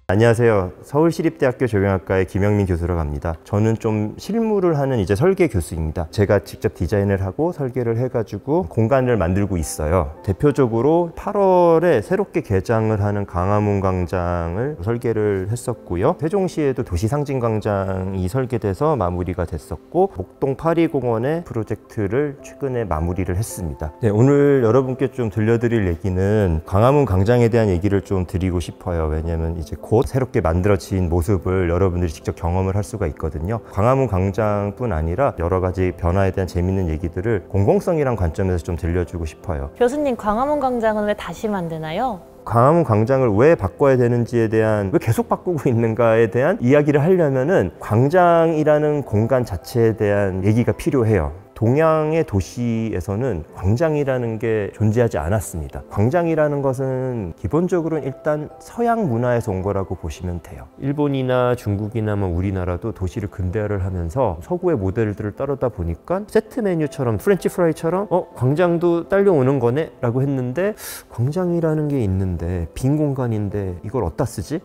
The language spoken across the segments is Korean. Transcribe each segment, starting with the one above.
안녕하세요. 서울시립대학교 조경학과의 김영민 교수라고 합니다. 저는 좀 실무를 하는 이제 설계 교수입니다. 제가 직접 디자인을 하고 설계를 해가지고 공간을 만들고 있어요. 대표적으로 8월에 새롭게 개장을 하는 광화문 광장을 설계를 했었고요. 세종시에도 도시상징광장이 설계돼서 마무리가 됐었고, 목동 파리공원의 프로젝트를 최근에 마무리를 했습니다. 네, 오늘 여러분께 좀 들려드릴 얘기는 광화문 광장에 대한 얘기를 좀 드리고 싶어요. 왜냐면 이제 곧 새롭게 만들어진 모습을 여러분들이 직접 경험을 할 수가 있거든요. 광화문 광장뿐 아니라 여러 가지 변화에 대한 재밌는 얘기들을 공공성이란 관점에서 좀 들려주고 싶어요. 교수님, 광화문 광장은 왜 다시 만드나요? 광화문 광장을 왜 바꿔야 되는지에 대한, 왜 계속 바꾸고 있는가에 대한 이야기를 하려면은 광장이라는 공간 자체에 대한 얘기가 필요해요. 동양의 도시에서는 광장이라는 게 존재하지 않았습니다. 광장이라는 것은 기본적으로는 일단 서양 문화에서 온 거라고 보시면 돼요. 일본이나 중국이나 우리나라도 도시를 근대화를 하면서 서구의 모델들을 따르다 보니까 세트 메뉴처럼, 프렌치 프라이처럼 광장도 딸려오는 거네? 라고 했는데, 광장이라는 게 있는데 빈 공간인데 이걸 어디다 쓰지?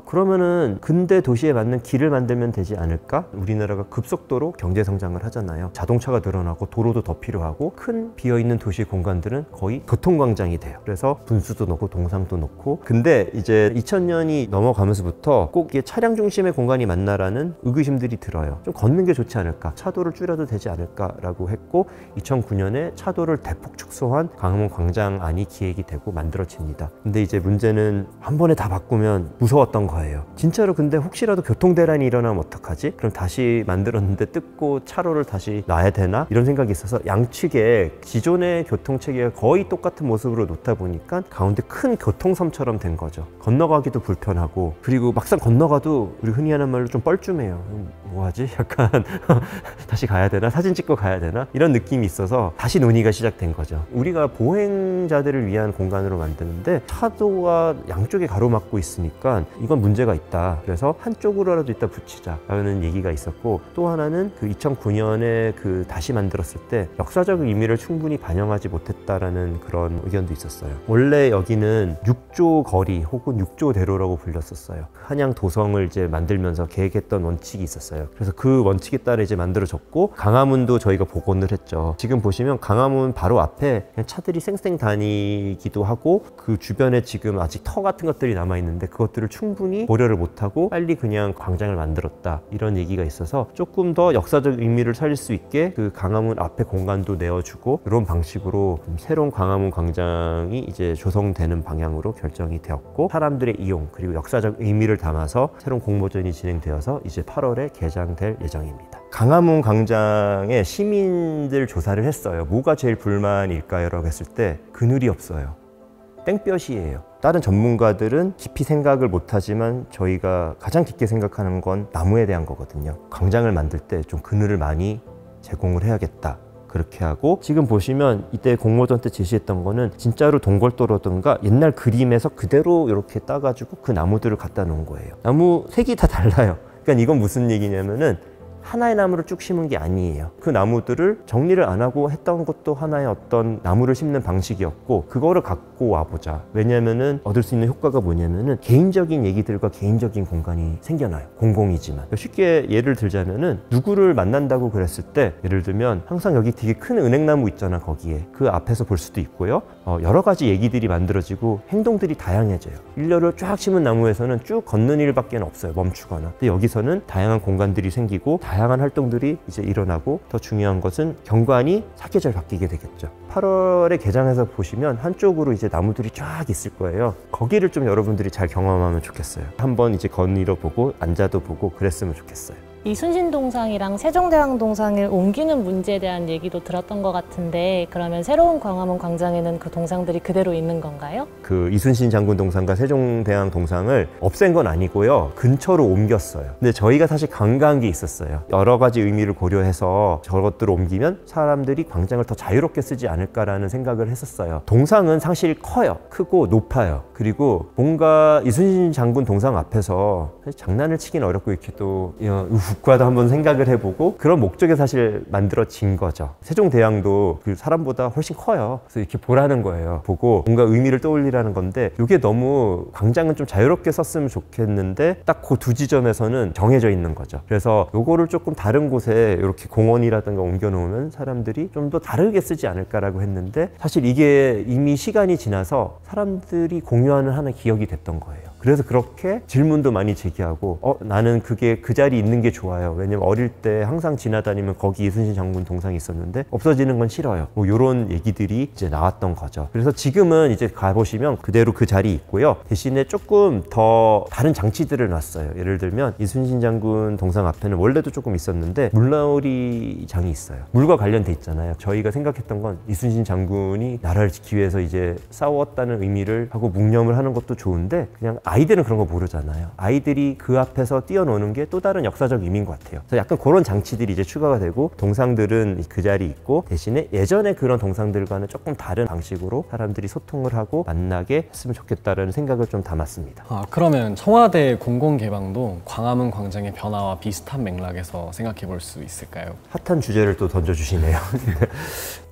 그러면은 근대 도시에 맞는 길을 만들면 되지 않을까? 우리나라가 급속도로 경제 성장을 하잖아요. 자동차가 늘어나고 도로도 더 필요하고, 큰 비어있는 도시 공간들은 거의 교통광장이 돼요. 그래서 분수도 넣고 동상도 넣고. 근데 이제 2000년이 넘어가면서부터 꼭 이게 차량 중심의 공간이 맞나라는 의구심들이 들어요. 좀 걷는 게 좋지 않을까? 차도를 줄여도 되지 않을까라고 했고, 2009년에 차도를 대폭 축소한 광화문 광장안이 기획이 되고 만들어집니다. 근데 이제 문제는 한 번에 다 바꾸면 무서웠던 거예요. 진짜로. 근데 혹시라도 교통대란이 일어나면 어떡하지? 그럼 다시 만들었는데 뜯고 차로를 다시 놔야 되나? 이런 생각이 있어서 양측에 기존의 교통체계가 거의 똑같은 모습으로 놓다 보니까 가운데 큰 교통섬처럼 된 거죠. 건너가기도 불편하고, 그리고 막상 건너가도 우리 흔히 하는 말로 좀 뻘쭘해요. 뭐하지? 약간 다시 가야 되나? 사진 찍고 가야 되나? 이런 느낌이 있어서 다시 논의가 시작된 거죠. 우리가 보행자들을 위한 공간으로 만드는데 차도가 양쪽에 가로막고 있으니까 이건 문제가 있다. 그래서 한쪽으로라도 이따 붙이자 라는 얘기가 있었고, 또 하나는 그 2009년에 그 다시 만들었을 때 역사적 의미를 충분히 반영하지 못했다라는 그런 의견도 있었어요. 원래 여기는 6조 거리 혹은 6조 대로라고 불렸었어요. 한양 도성을 이제 만들면서 계획했던 원칙이 있었어요. 그래서 그 원칙에 따라 이제 만들어졌고, 강화문도 저희가 복원을 했죠. 지금 보시면 강화문 바로 앞에 그냥 차들이 쌩쌩 다니기도 하고, 그 주변에 지금 아직 터 같은 것들이 남아있는데 그것들을 충분히 고려를 못하고 빨리 그냥 광장을 만들었다, 이런 얘기가 있어서 조금 더 역사적 의미를 살릴 수 있게 그 강화문 앞에 공간도 내어주고, 이런 방식으로 새로운 광화문 광장이 이제 조성되는 방향으로 결정이 되었고, 사람들의 이용 그리고 역사적 의미를 담아서 새로운 공모전이 진행되어서 이제 8월에 개장될 예정입니다. 광화문 광장에 시민들 조사를 했어요. 뭐가 제일 불만일까요? 라고 했을 때 그늘이 없어요. 땡볕이에요. 다른 전문가들은 깊이 생각을 못하지만 저희가 가장 깊게 생각하는 건 나무에 대한 거거든요. 광장을 만들 때 좀 그늘을 많이 제공을 해야겠다. 그렇게 하고, 지금 보시면 이때 공모전 때 제시했던 거는 진짜로 동골도로든가 옛날 그림에서 그대로 이렇게 따가지고 그 나무들을 갖다 놓은 거예요. 나무 색이 다 달라요. 그러니까 이건 무슨 얘기냐면은 하나의 나무를 쭉 심은 게 아니에요. 그 나무들을 정리를 안 하고 했던 것도 하나의 어떤 나무를 심는 방식이었고, 그거를 갖고 와보자. 왜냐면은 얻을 수 있는 효과가 뭐냐면은 개인적인 얘기들과 개인적인 공간이 생겨나요. 공공이지만. 쉽게 예를 들자면은 누구를 만난다고 그랬을 때, 예를 들면 항상 여기 되게 큰 은행나무 있잖아. 거기에 그 앞에서 볼 수도 있고요. 여러 가지 얘기들이 만들어지고 행동들이 다양해져요. 일렬로 쫙 심은 나무에서는 쭉 걷는 일밖에 없어요. 멈추거나. 근데 여기서는 다양한 공간들이 생기고 다양한 활동들이 이제 일어나고, 더 중요한 것은 경관이 사계절 바뀌게 되겠죠. 8월에 개장해서 보시면 한쪽으로 이제 나무들이 쫙 있을 거예요. 거기를 좀 여러분들이 잘 경험하면 좋겠어요. 한번 이제 거닐어 보고 앉아도 보고 그랬으면 좋겠어요. 이순신 동상이랑 세종대왕 동상을 옮기는 문제에 대한 얘기도 들었던 것 같은데, 그러면 새로운 광화문 광장에는 그 동상들이 그대로 있는 건가요? 그 이순신 장군 동상과 세종대왕 동상을 없앤 건 아니고요. 근처로 옮겼어요. 근데 저희가 사실 간과한 게 있었어요. 여러 가지 의미를 고려해서 저것들을 옮기면 사람들이 광장을 더 자유롭게 쓰지 않을까라는 생각을 했었어요. 동상은 사실 커요. 크고 높아요. 그리고 뭔가 이순신 장군 동상 앞에서 사실 장난을 치긴 어렵고 이렇게 또 국가도 한번 생각을 해보고 그런 목적에 사실 만들어진 거죠. 세종대왕도 그 사람보다 훨씬 커요. 그래서 이렇게 보라는 거예요. 보고 뭔가 의미를 떠올리라는 건데 이게 너무 광장은 좀 자유롭게 썼으면 좋겠는데 딱 그 두 지점에서는 정해져 있는 거죠. 그래서 요거를 조금 다른 곳에 이렇게 공원이라든가 옮겨놓으면 사람들이 좀 더 다르게 쓰지 않을까라고 했는데 사실 이게 이미 시간이 지나서 사람들이 공유하는 하나의 기억이 됐던 거예요. 그래서 그렇게 질문도 많이 제기하고 나는 그게 그 자리에 있는 게 좋아요. 왜냐면 어릴 때 항상 지나다니면 거기 이순신 장군 동상이 있었는데 없어지는 건 싫어요. 뭐 이런 얘기들이 이제 나왔던 거죠. 그래서 지금은 이제 가보시면 그대로 그 자리에 있고요. 대신에 조금 더 다른 장치들을 놨어요. 예를 들면 이순신 장군 동상 앞에는 원래도 조금 있었는데 물놀이 장이 있어요. 물과 관련돼 있잖아요. 저희가 생각했던 건 이순신 장군이 나라를 지키기 위해서 이제 싸웠다는 의미를 하고 묵념을 하는 것도 좋은데 그냥 아이들은 그런 거 모르잖아요. 아이들이 그 앞에서 뛰어노는 게 또 다른 역사적 의미인 것 같아요. 그래서 약간 그런 장치들이 이제 추가가 되고 동상들은 그 자리에 있고 대신에 예전에 그런 동상들과는 조금 다른 방식으로 사람들이 소통을 하고 만나게 했으면 좋겠다는 생각을 좀 담았습니다. 그러면 청와대 공공개방도 광화문 광장의 변화와 비슷한 맥락에서 생각해 볼 수 있을까요? 핫한 주제를 또 던져주시네요.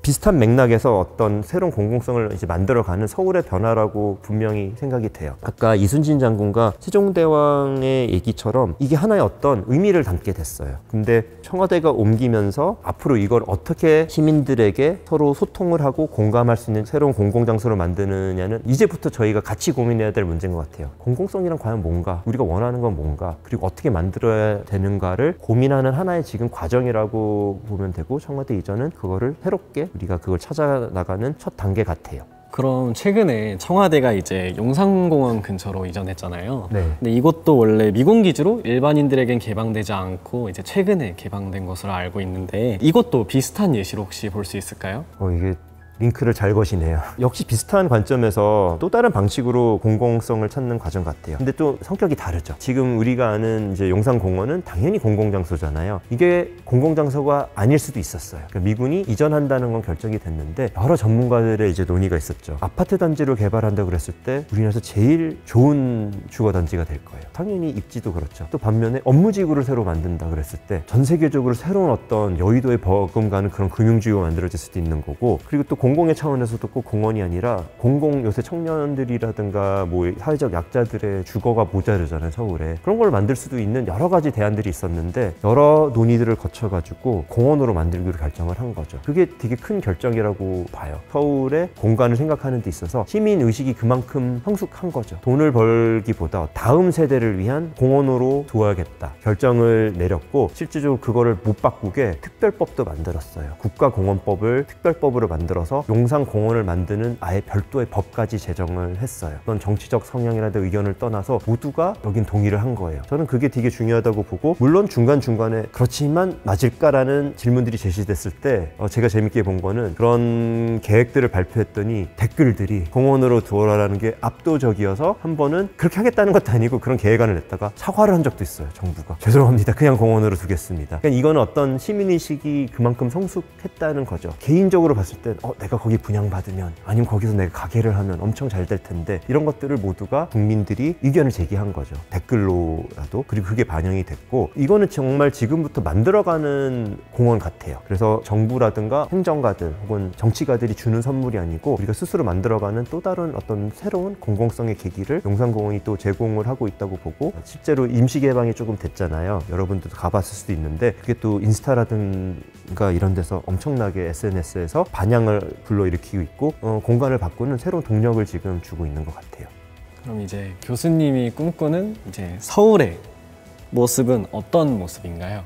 비슷한 맥락에서 어떤 새로운 공공성을 이제 만들어가는 서울의 변화라고 분명히 생각이 돼요. 아까 이순신 장군과 세종대왕의 얘기처럼 이게 하나의 어떤 의미를 담게 됐어요. 근데 청와대가 옮기면서 앞으로 이걸 어떻게 시민들에게 서로 소통을 하고 공감할 수 있는 새로운 공공장소를 만드느냐는 이제부터 저희가 같이 고민해야 될 문제인 것 같아요. 공공성이란 과연 뭔가? 우리가 원하는 건 뭔가? 그리고 어떻게 만들어야 되는가를 고민하는 하나의 지금 과정이라고 보면 되고 청와대 이전은 그거를 새롭게 우리가 그걸 찾아나가는 첫 단계 같아요. 그럼 최근에 청와대가 이제 용산공원 근처로 이전했잖아요. 네. 근데 이것도 원래 미군 기지로 일반인들에겐 개방되지 않고 이제 최근에 개방된 것으로 알고 있는데 이것도 비슷한 예시로 혹시 볼 수 있을까요? 이게 링크를 잘 거시네요. 역시 비슷한 관점에서 또 다른 방식으로 공공성을 찾는 과정 같아요. 근데 또 성격이 다르죠. 지금 우리가 아는 이제 용산공원은 당연히 공공장소잖아요. 이게 공공장소가 아닐 수도 있었어요. 그러니까 미군이 이전한다는 건 결정이 됐는데 여러 전문가들의 이제 논의가 있었죠. 아파트 단지로 개발한다고 그랬을 때 우리나라에서 제일 좋은 주거 단지가 될 거예요. 당연히 입지도 그렇죠. 또 반면에 업무지구를 새로 만든다 그랬을 때 전 세계적으로 새로운 어떤 여의도에 버금가는 그런 금융지구가 만들어질 수도 있는 거고 그리고 또 공공의 차원에서도 꼭 공원이 아니라 공공 요새 청년들이라든가 뭐 사회적 약자들의 주거가 모자르잖아요 서울에. 그런 걸 만들 수도 있는 여러 가지 대안들이 있었는데 여러 논의들을 거쳐가지고 공원으로 만들기로 결정을 한 거죠. 그게 되게 큰 결정이라고 봐요. 서울의 공간을 생각하는 데 있어서 시민의식이 그만큼 성숙한 거죠. 돈을 벌기보다 다음 세대를 위한 공원으로 두어야겠다 결정을 내렸고 실질적으로 그거를 못 바꾸게 특별법도 만들었어요. 국가공원법을 특별법으로 만들어서 용산공원을 만드는 아예 별도의 법까지 제정을 했어요. 어떤 정치적 성향이라든가 의견을 떠나서 모두가 여긴 동의를 한 거예요. 저는 그게 되게 중요하다고 보고 물론 중간중간에 그렇지만 맞을까라는 질문들이 제시됐을 때 제가 재밌게 본 거는 그런 계획들을 발표했더니 댓글들이 공원으로 두어라라는 게 압도적이어서 한 번은 그렇게 하겠다는 것도 아니고 그런 계획안을 냈다가 사과를 한 적도 있어요. 정부가. 죄송합니다. 그냥 공원으로 두겠습니다. 그러니까 이거는 어떤 시민의식이 그만큼 성숙했다는 거죠. 개인적으로 봤을 때 내가 거기 분양받으면 아니면 거기서 내가 가게를 하면 엄청 잘 될 텐데 이런 것들을 모두가 국민들이 의견을 제기한 거죠. 댓글로라도. 그리고 그게 반영이 됐고 이거는 정말 지금부터 만들어가는 공원 같아요. 그래서 정부라든가 행정가들 혹은 정치가들이 주는 선물이 아니고 우리가 스스로 만들어가는 또 다른 어떤 새로운 공공성의 계기를 용산공원이 또 제공을 하고 있다고 보고 실제로 임시 개방이 조금 됐잖아요. 여러분들도 가봤을 수도 있는데 그게 또 인스타라든가 이런 데서 엄청나게 SNS에서 반향을 불러일으키고 있고 공간을 바꾸는 새로운 동력을 지금 주고 있는 것 같아요. 그럼 이제 교수님이 꿈꾸는 이제 서울의 모습은 어떤 모습인가요?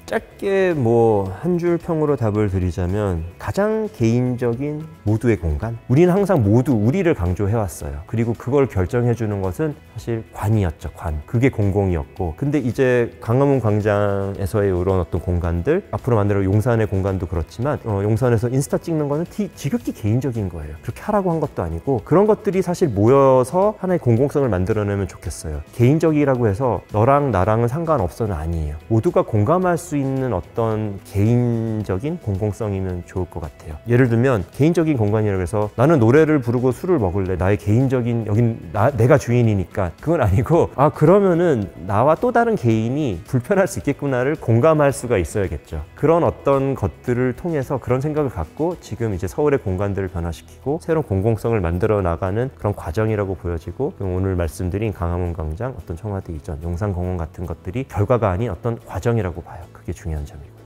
짧게 뭐 한 줄 평으로 답을 드리자면 가장 개인적인 모두의 공간. 우리는 항상 모두 우리를 강조해왔어요. 그리고 그걸 결정해주는 것은 사실 관이었죠. 관. 그게 공공이었고 근데 이제 광화문 광장에서의 이런 어떤 공간들 앞으로 만들어 용산의 공간도 그렇지만 용산에서 인스타 찍는 거는 지극히 개인적인 거예요. 그렇게 하라고 한 것도 아니고 그런 것들이 사실 모여서 하나의 공공성을 만들어내면 좋겠어요. 개인적이라고 해서 너랑 나랑은 상관없어는 아니에요. 모두가 공감할 수 있는 어떤 개인적인 공공성이면 좋을 것 같아요. 예를 들면 개인적인 공간이라고 해서 나는 노래를 부르고 술을 먹을래, 나의 개인적인, 여긴 내가 주인이니까, 그건 아니고 그러면은 나와 또 다른 개인이 불편할 수 있겠구나를 공감할 수가 있어야겠죠. 그런 어떤 것들을 통해서 그런 생각을 갖고 지금 이제 서울의 공간들을 변화시키고 새로운 공공성을 만들어 나가는 그런 과정이라고 보여지고, 오늘 말씀드린 광화문 광장, 어떤 청와대 이전, 용산공원 같은 것들이 결과가 아닌 어떤 과정이라고 봐요. 그게 중요한 점이고.